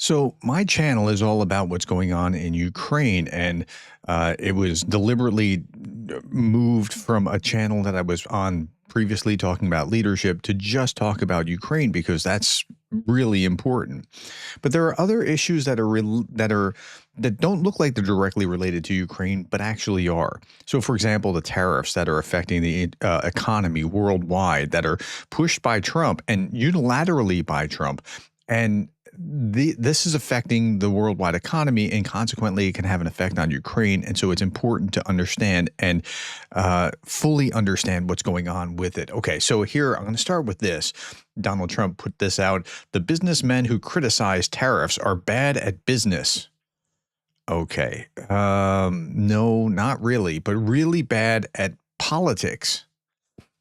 So my channel is all about what's going on in Ukraine, and it was deliberately moved from a channel that I was on previously talking about leadership to just talk about Ukraine because that's really important. But there are other issues that don't look like they're directly related to Ukraine, but actually are. So, for example, the tariffs that are affecting the economy worldwide that are pushed by Trump and unilaterally by Trump. And this is affecting the worldwide economy, and consequently, it can have an effect on Ukraine. And so it's important to understand and fully understand what's going on with it. Okay, so here I'm going to start with this. Donald Trump put this out. The businessmen who criticize tariffs are bad at business. Okay, no, not really, but really bad at politics.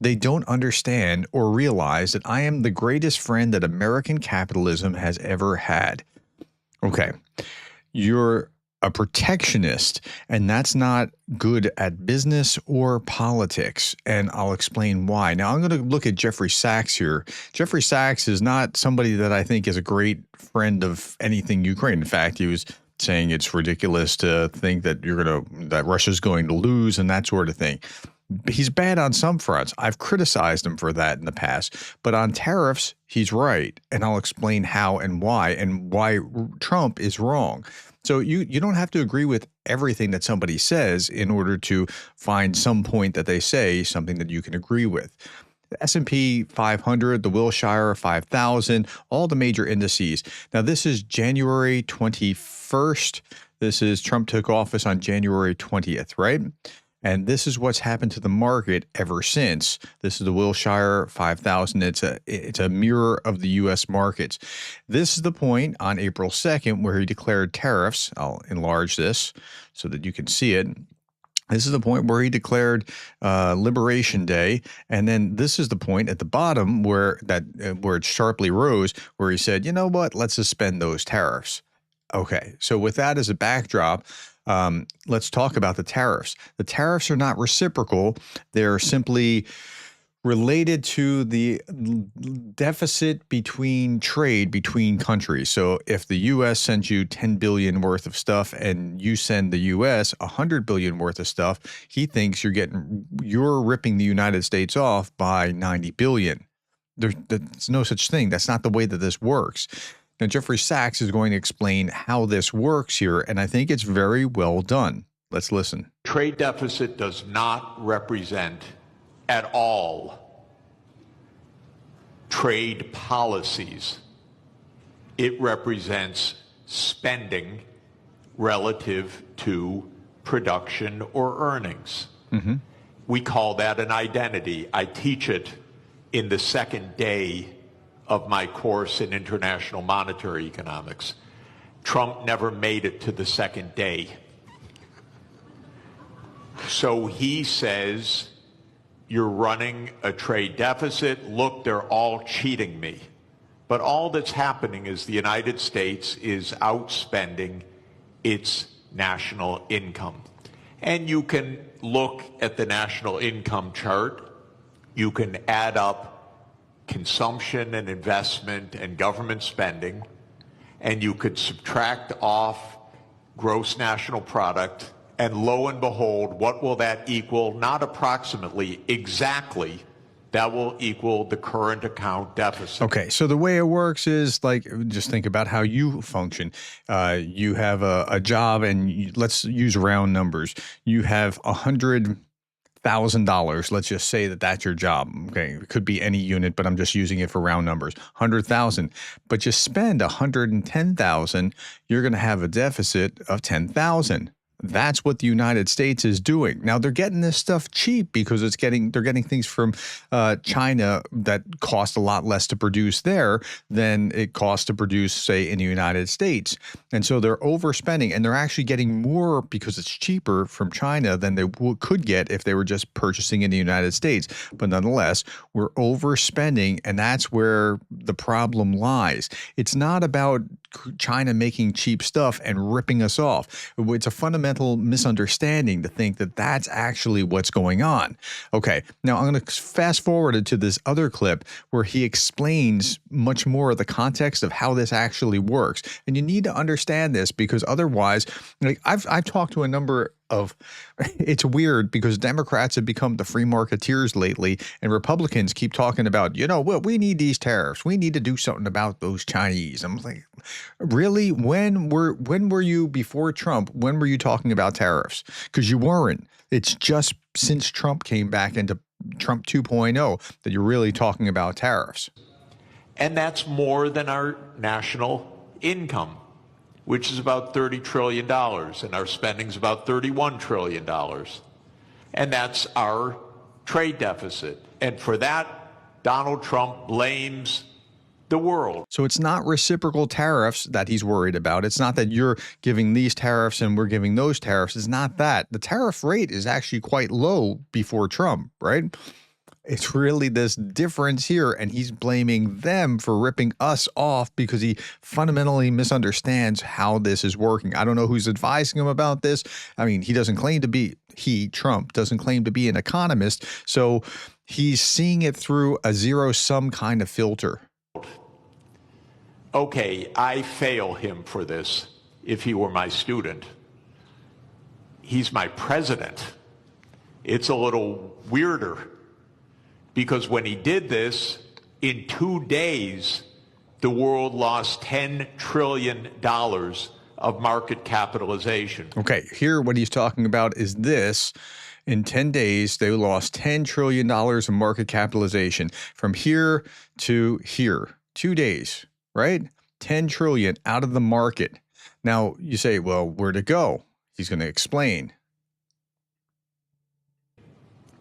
They don't understand or realize that I am the greatest friend that American capitalism has ever had. Okay, you're a protectionist, and that's not good at business or politics, and I'll explain why. Now, I'm going to look at Jeffrey Sachs here. Jeffrey Sachs is not somebody that I think is a great friend of anything Ukraine. In fact, he was saying it's ridiculous to think that that Russia's going to lose and that sort of thing. He's bad on some fronts. I've criticized him for that in the past, but on tariffs, he's right. And I'll explain how and why Trump is wrong. So you don't have to agree with everything that somebody says in order to find some point that they say something that you can agree with. The S&P 500, the Wilshire 5000, all the major indices. Now, this is January 21st. This is Trump took office on January 20th, right? And this is what's happened to the market ever since. This is the Wilshire 5000. It's a mirror of the U.S. markets. This is the point on April 2nd where he declared tariffs. I'll enlarge this so that you can see it. This is the point where he declared Liberation Day, and then this is the point at the bottom where it sharply rose, where he said, "You know what? Let's suspend those tariffs." Okay, so with that as a backdrop, let's talk about the tariffs. The tariffs are not reciprocal. They're simply related to the deficit between trade between countries. So if the U.S. sends you $10 billion worth of stuff and you send the U.S. $100 billion worth of stuff, he thinks you're ripping the United States off by $90 billion. There's no such thing. That's not the way that this works. Now, Jeffrey Sachs is going to explain how this works here, and I think it's very well done. Let's listen. Trade deficit does not represent at all trade policies. It represents spending relative to production or earnings. Mm-hmm. We call that an identity. I teach it in the second day of my course in international monetary economics. Trump never made it to the second day. So he says, you're running a trade deficit. Look, they're all cheating me. But all that's happening is the United States is outspending its national income. And you can look at the national income chart. You can add up consumption and investment and government spending, and you could subtract off gross national product, and lo and behold, what will that equal? Not approximately, exactly. That will equal the current account deficit. Okay, so the way it works is just think about how you function. You have a job, and let's use round numbers. You have $100,000. Let's just say that that's your job. Okay, it could be any unit, but I'm just using it for round numbers. 100,000, but you spend 110,000. You're going to have a deficit of 10,000. That's what the United States is doing. Now, they're getting this stuff cheap because they're getting things from China that cost a lot less to produce there than it costs to produce, say, in the United States. And so they're overspending, and they're actually getting more because it's cheaper from China than they could get if they were just purchasing in the United States. But nonetheless, we're overspending, and that's where the problem lies. It's not about China making cheap stuff and ripping us off. It's a fundamental misunderstanding to think that that's actually what's going on. Okay, now I'm going to fast forward to this other clip where he explains much more of the context of how this actually works. And you need to understand this because otherwise, like I've talked to a number of, it's weird because Democrats have become the free marketeers lately, and Republicans keep talking about, well, we need these tariffs. We need to do something about those Chinese. I'm like, really? When were you before Trump? When were you talking about tariffs? Because you weren't. It's just since Trump came back into Trump 2.0 that you're really talking about tariffs. And that's more than our national income, which is about $30 trillion, and our spending is about $31 trillion. And that's our trade deficit. And for that, Donald Trump blames the world. So it's not reciprocal tariffs that he's worried about. It's not that you're giving these tariffs and we're giving those tariffs. It's not that. The tariff rate is actually quite low before Trump, right? It's really this difference here, and he's blaming them for ripping us off because he fundamentally misunderstands how this is working. I don't know who's advising him about this. I mean, he doesn't claim to be, Trump, doesn't claim to be an economist, so he's seeing it through a zero-sum kind of filter. Okay, I fail him for this if he were my student. He's my president. It's a little weirder. Because when he did this, in 2 days, the world lost $10 trillion of market capitalization. Okay, here what he's talking about is this. In 10 days, they lost $10 trillion of market capitalization from here to here. 2 days, right? 10 trillion out of the market. Now, you say, well, where'd it go? He's going to explain.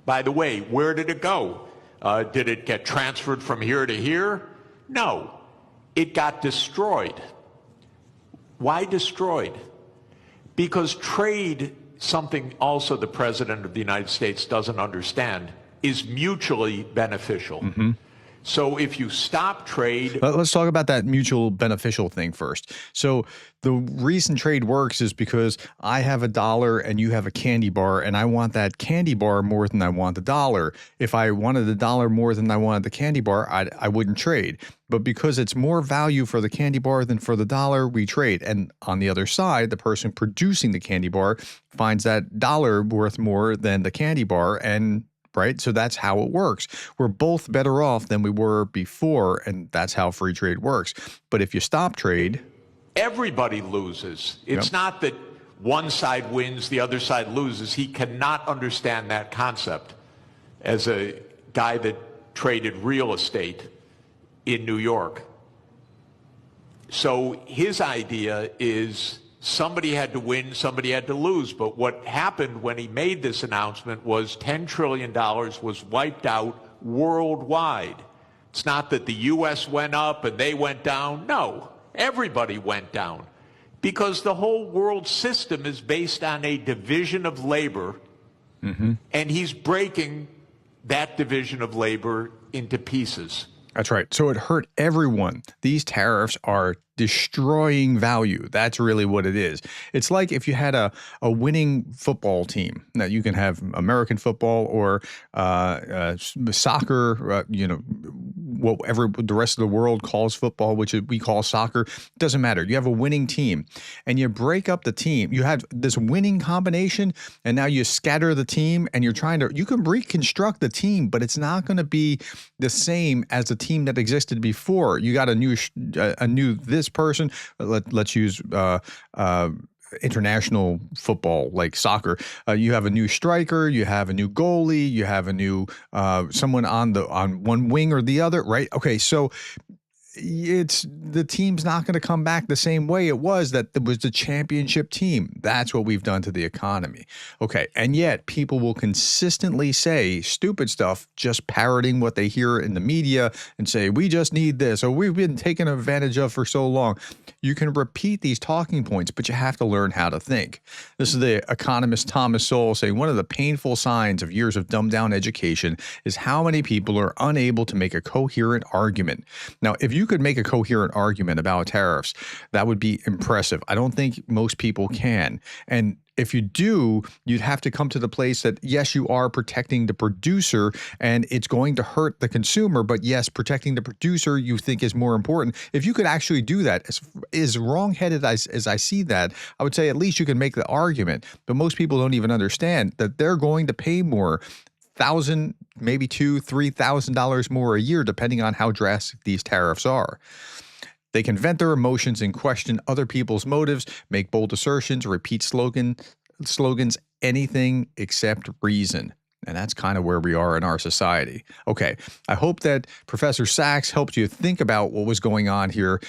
By the way, where did it go? Did it get transferred from here to here? No, it got destroyed. Why destroyed? Because trade, something also the President of the United States doesn't understand, is mutually beneficial. Mm-hmm. So if you stop trade... Let's talk about that mutual beneficial thing first. So the reason trade works is because I have $1 and you have a candy bar, and I want that candy bar more than I want the dollar. If I wanted the dollar more than I wanted the candy bar, I wouldn't trade. But because it's more value for the candy bar than for the dollar, we trade. And on the other side, the person producing the candy bar finds that dollar worth more than the candy bar, and right? So that's how it works. We're both better off than we were before, and that's how free trade works. But if you stop trade... everybody loses. It's not that one side wins, the other side loses. He cannot understand that concept as a guy that traded real estate in New York. So his idea is somebody had to win, somebody had to lose. But what happened when he made this announcement was $10 trillion was wiped out worldwide. It's not that the U.S. went up and they went down. No, everybody went down because the whole world system is based on a division of labor, and he's breaking that division of labor into pieces. That's right. So it hurt everyone. These tariffs are destroying value. That's really what it is. It's like if you had a winning football team. Now, you can have American football or soccer, whatever the rest of the world calls football, which we call soccer. Doesn't matter. You have a winning team and you break up the team. You have this winning combination and now you scatter the team and you can reconstruct the team, but it's not going to be the same as the team that existed before. You got a new this person. Let's use international football like soccer. You have a new striker, you have a new goalie, you have a new someone on one wing or the other, right? Okay, so the team's not going to come back the same way it was the championship team. That's what we've done to the economy. Okay, and yet people will consistently say stupid stuff, just parroting what they hear in the media and say, we just need this, or we've been taken advantage of for so long. You can repeat these talking points, but you have to learn how to think. This is the economist Thomas Sowell saying one of the painful signs of years of dumbed down education is how many people are unable to make a coherent argument. Now, if you you could make a coherent argument about tariffs, that would be impressive. I don't think most people can. And if you do, you'd have to come to the place that, yes, you are protecting the producer and it's going to hurt the consumer, but yes, protecting the producer you think is more important. If you could actually do that, as wrong-headed as I see that, I would say at least you can make the argument. But most people don't even understand that they're going to pay more, thousand, maybe $2,000-$3,000 more a year, depending on how drastic these tariffs are. They can vent their emotions and question other people's motives, make bold assertions, repeat slogans, anything except reason. And that's kind of where we are in our society. Okay, I hope that Professor Sachs helped you think about what was going on here.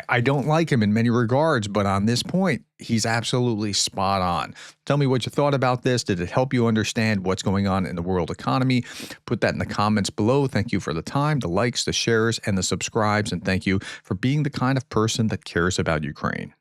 I don't like him in many regards, but on this point, he's absolutely spot on. Tell me what you thought about this. Did it help you understand what's going on in the world economy? Put that in the comments below. Thank you for the time, the likes, the shares, and the subscribes. And thank you for being the kind of person that cares about Ukraine.